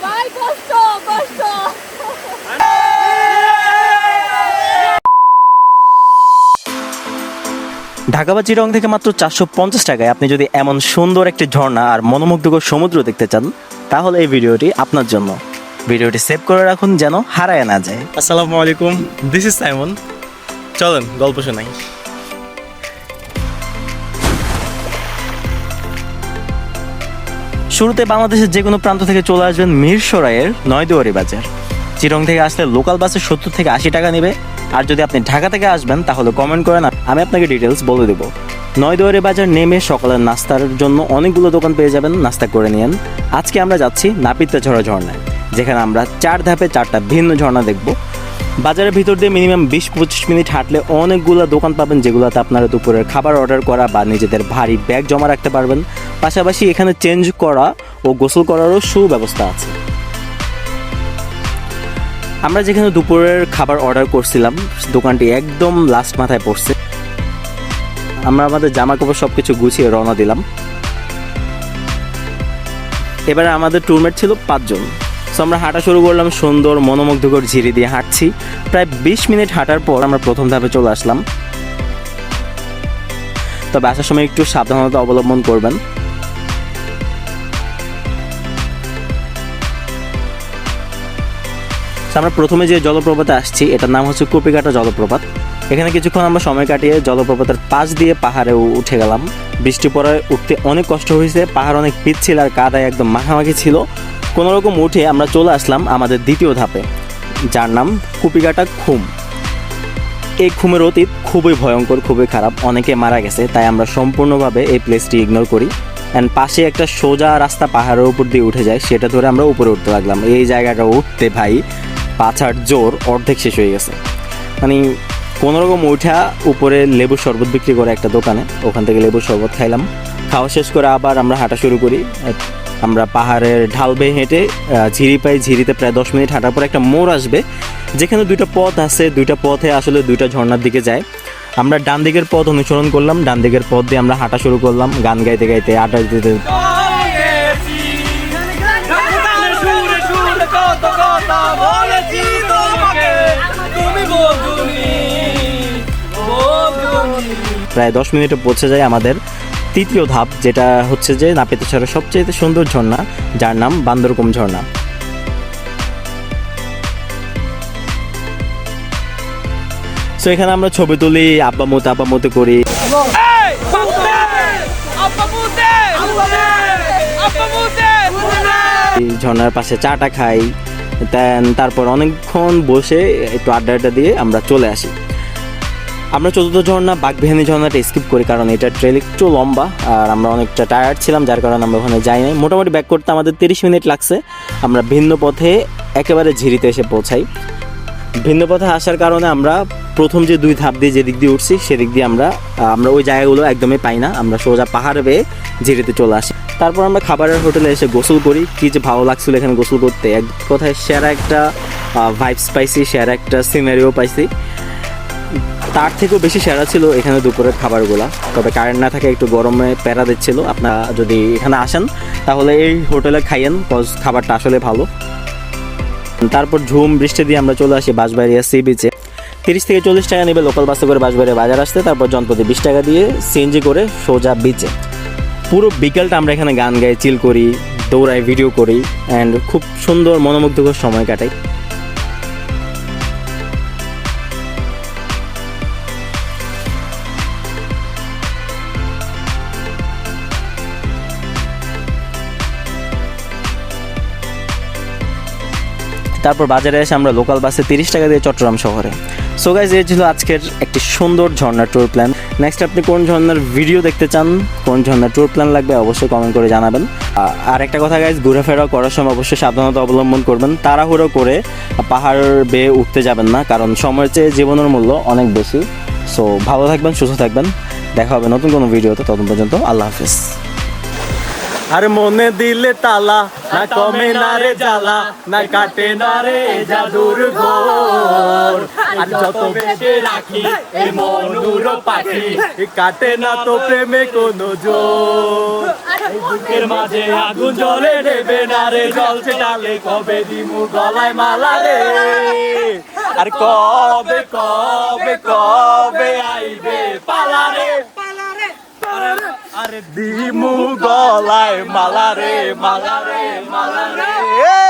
ভাই কষ্ট কষ্ট। ঢাকা বা চিটাগং থেকে মাত্র 450 টাকায় আপনি যদি এমন সুন্দর একটি ঝর্ণা আর মনোমুগ্ধকর সমুদ্র দেখতে চান তাহলে এই ভিডিওটি আপনার জন্য। ভিডিওটি সেভ করে রাখুন যেন হারায় না যায়। আসসালামু আলাইকুম, দিস ইজ সাইমন। চলেন গল্প শোনাই। শুরুতে বাংলাদেশের যে কোনো প্রান্ত থেকে চলে আসবেন মিরসরাইয়ের নয়দুয়ারি বাজার। চিটাগং থেকে আসলে লোকাল বাসে 70 থেকে 80 টাকা নেবে। আর যদি আপনি ঢাকা থেকে আসবেন তাহলে কমেন্ট করেন, আমি আপনাকে ডিটেলস বলে দেবো। নয়দুয়ারি বাজার নেমে সকালের নাস্তার জন্য অনেকগুলো দোকান পেয়ে যাবেন, নাস্তা করে নিয়েন। আজকে আমরা যাচ্ছি নাপিতাঝরা ঝর্ণায়, যেখানে আমরা 4 ধাপে 4টা ভিন্ন ঝর্ণা দেখব। বাজারের ভিতর দিয়ে মিনিমাম 20-25 মিনিট হাঁটলে অনেকগুলো দোকান পাবেন, যেগুলোতে আপনারা দুপুরের খাবার অর্ডার করা বা নিজেদের ভারী ব্যাগ জমা রাখতে পারবেন। পাশাপাশি এখানে চেঞ্জ করা ও গোসল করারও সুব্যবস্থা আছে। আমরা যেখানে দুপুরের খাবার অর্ডার করছিলাম দোকানটি একদম লাস্ট মাথায় পড়ছে। আমরা আমাদের জামা কাপড় সব কিছু গুছিয়ে রওনা দিলাম। এবারে আমাদের ট্যুরমেট ছিল 5 জন। সো আমরা হাঁটা শুরু করলাম, সুন্দর মনোমুগ্ধকর ঝিরি দিয়ে হাঁটছি। প্রায় 20 মিনিট হাঁটার পর আমরা প্রথম ধাপে চলে আসলাম। তবে আসার সময় একটু সাবধানতা অবলম্বন করবেন। আমরা প্রথমে যে জলপ্রপাতে আসছি এটার নাম হচ্ছে কুপিঘাটা জলপ্রপাত। এখানে কিছুক্ষণ আমরা সময় কাটিয়ে জলপ্রপাতের পাশ দিয়ে পাহাড়ে উঠে গেলাম। বৃষ্টি পড়ায় উঠতে অনেক কষ্ট হয়েছে, পাহাড় অনেক পিচ্ছিল আর কাদায় একদম মাখামাখি ছিল। কোনোরকম উঠে আমরা চলে আসলাম আমাদের দ্বিতীয় ধাপে, যার নাম কুপিঘাটা খুম। এই খুমের অতীত খুবই ভয়ঙ্কর, খুবই খারাপ, অনেকে মারা গেছে, তাই আমরা সম্পূর্ণভাবে এই প্লেসটি ইগনোর করি। অ্যান্ড পাশে একটা সোজা রাস্তা পাহাড়ের উপর দিয়ে উঠে যায়, সেটা ধরে আমরা উপরে উঠতে লাগলাম। এই জায়গাটা উঠতে ভাই পাছার জোর অর্ধেক শেষ হয়ে গেছে। মানে কোনোরকম উঠা উপরে লেবুর শরবত বিক্রি করে একটা দোকানে, ওখান থেকে লেবুর শরবত খাইলাম। খাওয়া শেষ করে আবার আমরা হাঁটা শুরু করি। আমরা পাহাড়ের ঢাল বেয়ে হেঁটে ঝিরি পাই। ঝিরিতে প্রায় 10 মিনিট হাঁটার পর একটা মোড় আসবে, যেখানে 2টা পথ আছে। 2টা পথে আসলে 2টা ঝর্ণার দিকে যায়। আমরা ডান দিকের পথ অনুসরণ করলাম, ডান দিকের পথ দিয়ে আমরা হাঁটা শুরু করলাম, গান গাইতে গাইতে আড্ডা দিতে। প্রায় 10 মিনিটে পৌঁছে যায় আমাদের তৃতীয় ধাপ, যেটা হচ্ছে যে নাপিতাঝরার সবচেয়ে সুন্দর ঝর্ণা, যার নাম বান্দরকুম ঝর্ণা। সো এখানে আমরা ছবি তুলি, আব্বামুতে করি। ঝর্ণার পাশে চাটা খাই, তারপর অনেকক্ষণ বসে একটু আড্ডা দিয়ে আমরা চলে আসি। আমরা চতুর্থ ঝর্ণা বাঘবিহানি ঝর্ণাটা স্কিপ করি, কারণ এটা ট্রেল একটু লম্বা আর আমরা অনেকটা টায়ার্ড ছিলাম, যার কারণে আমরা ওখানে যাই নাই। মোটামুটি ব্যাক করতে আমাদের 30 মিনিট লাগছে। আমরা ভিন্ন পথে একেবারে ঝিরিতে এসে পৌঁছাই। ভিন্ন পথে আসার কারণে আমরা প্রথম যে 2 ধাপ দিয়ে যেদিক দিয়ে উঠছি সেদিক দিয়ে আমরা ওই জায়গাগুলো একদমই পাই না। আমরা সোজা পাহাড়ে বেয়ে ঝিরিতে চলে আসি। তারপর আমরা খাবারের হোটেলে এসে গোসল করি। কি যে ভালো লাগছিল এখানে গোসল করতে, এক কথায় সেরা একটা ভাইবস পাইছি, সেরা একটা সিনারিও পাইছি। তার থেকেও বেশি সেরা ছিল এখানে দুপুরের খাবারগুলো। তবে কারেন্ট না থাকে একটু গরমে প্যারা দিচ্ছিল। আপনারা যদি এখানে আসেন তাহলে এই হোটেলে খাইয়েন, কজ খাবারটা আসলে ভালো। তারপর ঝুম বৃষ্টি দিয়ে আমরা চলে আসি বাঁশবাড়িয়া সি বিচে। 30 থেকে 40 টাকা নেবে লোকাল বাসে করে বাঁশবাড়িয়া বাজার আসতে, তারপর জনপ্রতি 20 টাকা দিয়ে সিএনজি করে সোজা বিচে। পুরো বিকেলটা আমরা এখানে গান গাই, চিল করি, দৌড়াই, ভিডিও করি অ্যান্ড খুব সুন্দর মনোমুগ্ধকর সময় কাটাই। তারপর বাজারে এসে আমরা লোকাল বাসে 30 টাকা দিয়ে চট্টগ্রাম শহরে। সো গাইজ, এই ছিল আজকের একটি সুন্দর ঝর্ণার ট্যুর প্ল্যান। নেক্সট আপনি কোন ঝর্ণার ভিডিও দেখতে চান, কোন ঝর্ণার ট্যুর প্ল্যান লাগবে অবশ্যই কমেন্ট করে জানাবেন। আর একটা কথা গাইজ, ঘোরাফেরা করার সময় অবশ্যই সাবধানতা অবলম্বন করবেন। তাড়াহুড়ো করে পাহাড় বেয়ে উঠতে যাবেন না, কারণ সময়ের চেয়ে জীবনের মূল্য অনেক বেশি। সো ভালো থাকবেন, সুস্থ থাকবেন, দেখা হবে নতুন কোনো ভিডিওতে। ততক্ষণ পর্যন্ত আল্লাহ হাফিজ। আর মনে দিলে তালা না কমে না রে জ্বালা না কাটে না রে জাদুর ঘোর আর যত বেশি রাখি এই মনুর পাখি কাটে না তো প্রেমে কোনো জোর বুকের মাঝে আগুন জ্বলে দেবে না রে জলছে ডালে কবে দিমু গলায় মালা রে আর কবে কবে কবে আইবে পালা রে আরে দিমু গলায় মালা রে মালা রে মালা রে